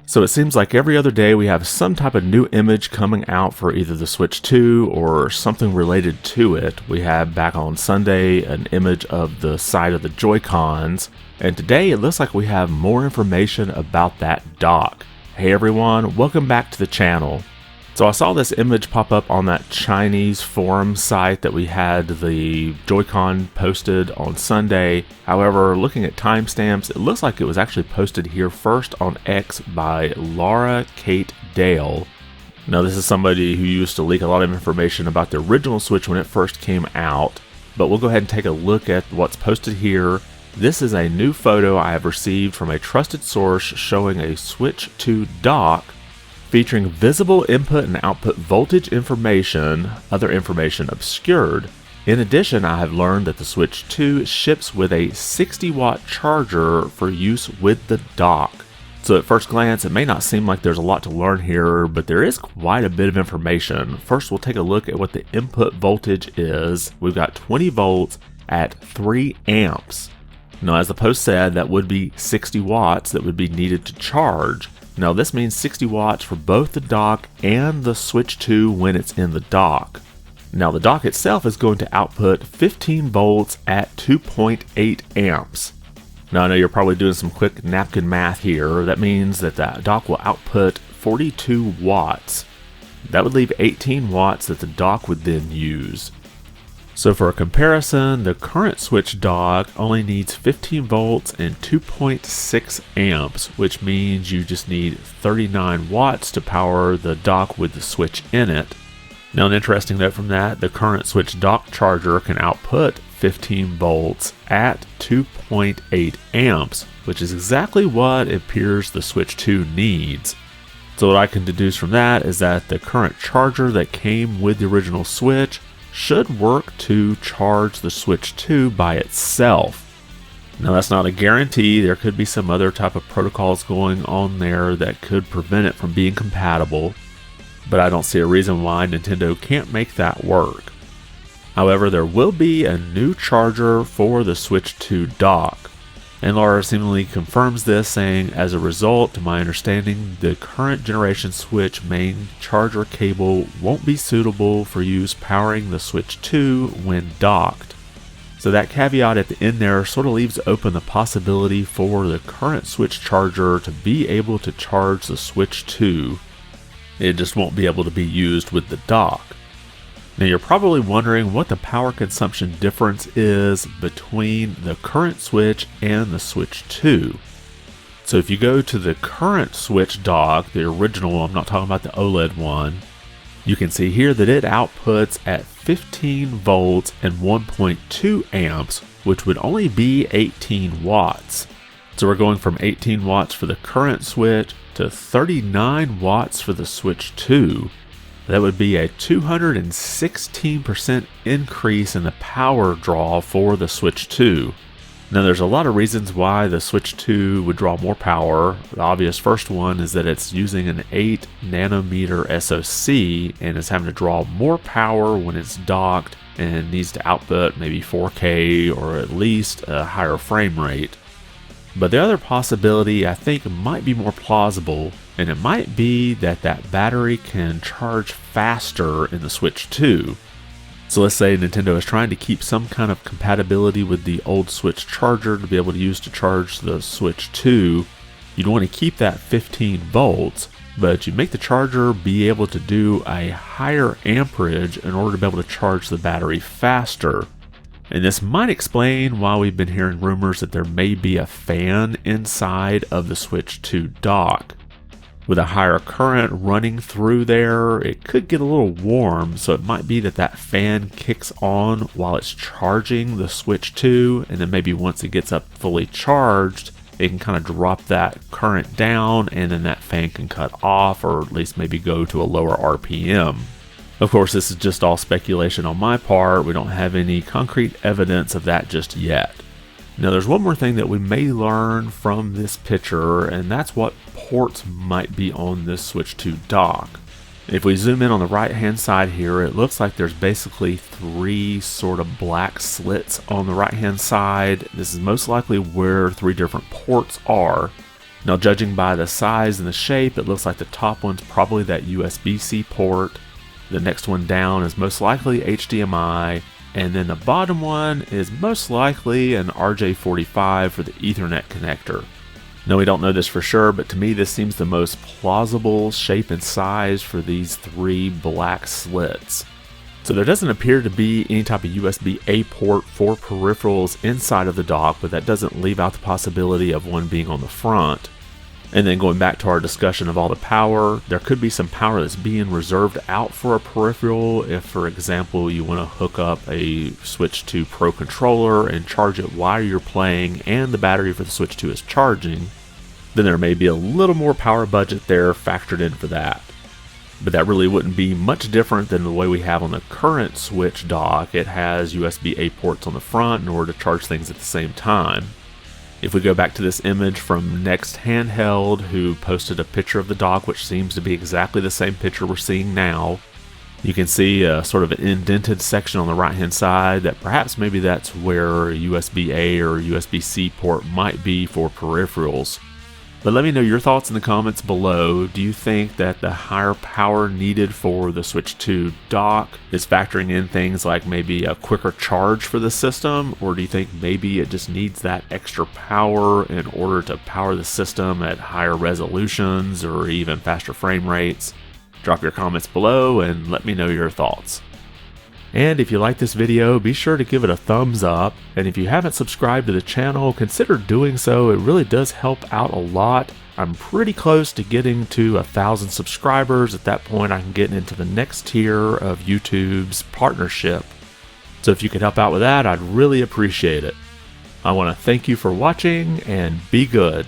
So it seems like every other day we have some type of new image coming out for either the Switch 2 or something related to it. We had back on Sunday an image of the side of the Joy-Cons, and today it looks like we have more information about that dock. Hey everyone, welcome back to the channel. So I saw this image pop up on that Chinese forum site that we had the Joy-Con posted on Sunday. However, looking at timestamps, it looks like it was actually posted here first on X by Laura Kate Dale. Now this is somebody who used to leak a lot of information about the original Switch when it first came out, but we'll go ahead and take a look at what's posted here. This is a new photo I have received from a trusted source showing a Switch 2 dock featuring visible input and output voltage information, other information obscured. In addition, I have learned that the Switch 2 ships with a 60-watt charger for use with the dock. So at first glance, it may not seem like there's a lot to learn here, but there is quite a bit of information. First, we'll take a look at what the input voltage is. We've got 20 volts at 3 amps. Now, as the post said, that would be 60 watts that would be needed to charge. Now this means 60 watts for both the dock and the Switch 2 when it's in the dock. Now the dock itself is going to output 15 volts at 2.8 amps. Now I know you're probably doing some quick napkin math here. That means that the dock will output 42 watts. That would leave 18 watts that the dock would then use. So for a comparison, the current Switch dock only needs 15 volts and 2.6 amps, which means you just need 39 watts to power the dock with the Switch in it. Now an interesting note from that, the current Switch dock charger can output 15 volts at 2.8 amps, which is exactly what it appears the Switch 2 needs. So what I can deduce from that is that the current charger that came with the original Switch should work to charge the Switch 2 by itself. Now that's not a guarantee. There could be some other type of protocols going on there that could prevent it from being compatible, but I don't see a reason why Nintendo can't make that work. However, there will be a new charger for the Switch 2 dock, and Laura seemingly confirms this, saying, as a result, to my understanding, the current generation Switch main charger cable won't be suitable for use powering the Switch 2 when docked. So that caveat at the end there sort of leaves open the possibility for the current Switch charger to be able to charge the Switch 2. It just won't be able to be used with the dock. Now you're probably wondering what the power consumption difference is between the current Switch and the Switch 2. So if you go to the current Switch dock, the original, I'm not talking about the OLED one, you can see here that it outputs at 15 volts and 1.2 amps, which would only be 18 watts. So we're going from 18 watts for the current Switch to 39 watts for the Switch 2. That would be a 216% increase in the power draw for the Switch 2. Now there's a lot of reasons why the Switch 2 would draw more power. The obvious first one is that it's using an 8 nanometer SoC and is having to draw more power when it's docked and needs to output maybe 4K or at least a higher frame rate. But the other possibility I think might be more plausible, and it might be that that battery can charge faster in the Switch 2. So let's say Nintendo is trying to keep some kind of compatibility with the old Switch charger to be able to use to charge the Switch 2. You'd want to keep that 15 volts, but you make the charger be able to do a higher amperage in order to be able to charge the battery faster. And this might explain why we've been hearing rumors that there may be a fan inside of the Switch 2 dock. With a higher current running through there, it could get a little warm, so it might be that that fan kicks on while it's charging the Switch 2, and then maybe once it gets up fully charged, it can kind of drop that current down, and then that fan can cut off, or at least maybe go to a lower RPM. Of course, this is just all speculation on my part. We don't have any concrete evidence of that just yet. Now, there's one more thing that we may learn from this picture, and that's what ports might be on this Switch 2 dock. If we zoom in on the right hand side here, it looks like there's basically 3 sort of black slits on the right hand side. This is most likely where 3 different ports are. Now, judging by the size and the shape, it looks like the top one's probably that USB-C port. The next one down is most likely HDMI, and then the bottom one is most likely an RJ45 for the Ethernet connector. No, we don't know this for sure, but to me this seems the most plausible shape and size for these three black slits. So there doesn't appear to be any type of USB-A port for peripherals inside of the dock, but that doesn't leave out the possibility of one being on the front. And then going back to our discussion of all the power, there could be some power that's being reserved out for a peripheral if, for example, you want to hook up a Switch 2 Pro controller and charge it while you're playing and the battery for the Switch 2 is charging. Then there may be a little more power budget there factored in for that. But that really wouldn't be much different than the way we have on the current Switch dock. It has USB-A ports on the front in order to charge things at the same time. If we go back to this image from Next Handheld, who posted a picture of the dock, which seems to be exactly the same picture we're seeing now, you can see a sort of an indented section on the right hand side that perhaps maybe that's where a USB-A or USB-C port might be for peripherals. But let me know your thoughts in the comments below. Do you think that the higher power needed for the Switch 2 dock is factoring in things like maybe a quicker charge for the system? Or do you think maybe it just needs that extra power in order to power the system at higher resolutions or even faster frame rates? Drop your comments below and let me know your thoughts. And if you like this video, be sure to give it a thumbs up. And if you haven't subscribed to the channel, consider doing so. It really does help out a lot. I'm pretty close to getting to 1,000 subscribers. At that point, I can get into the next tier of YouTube's partnership. So if you could help out with that, I'd really appreciate it. I want to thank you for watching and be good.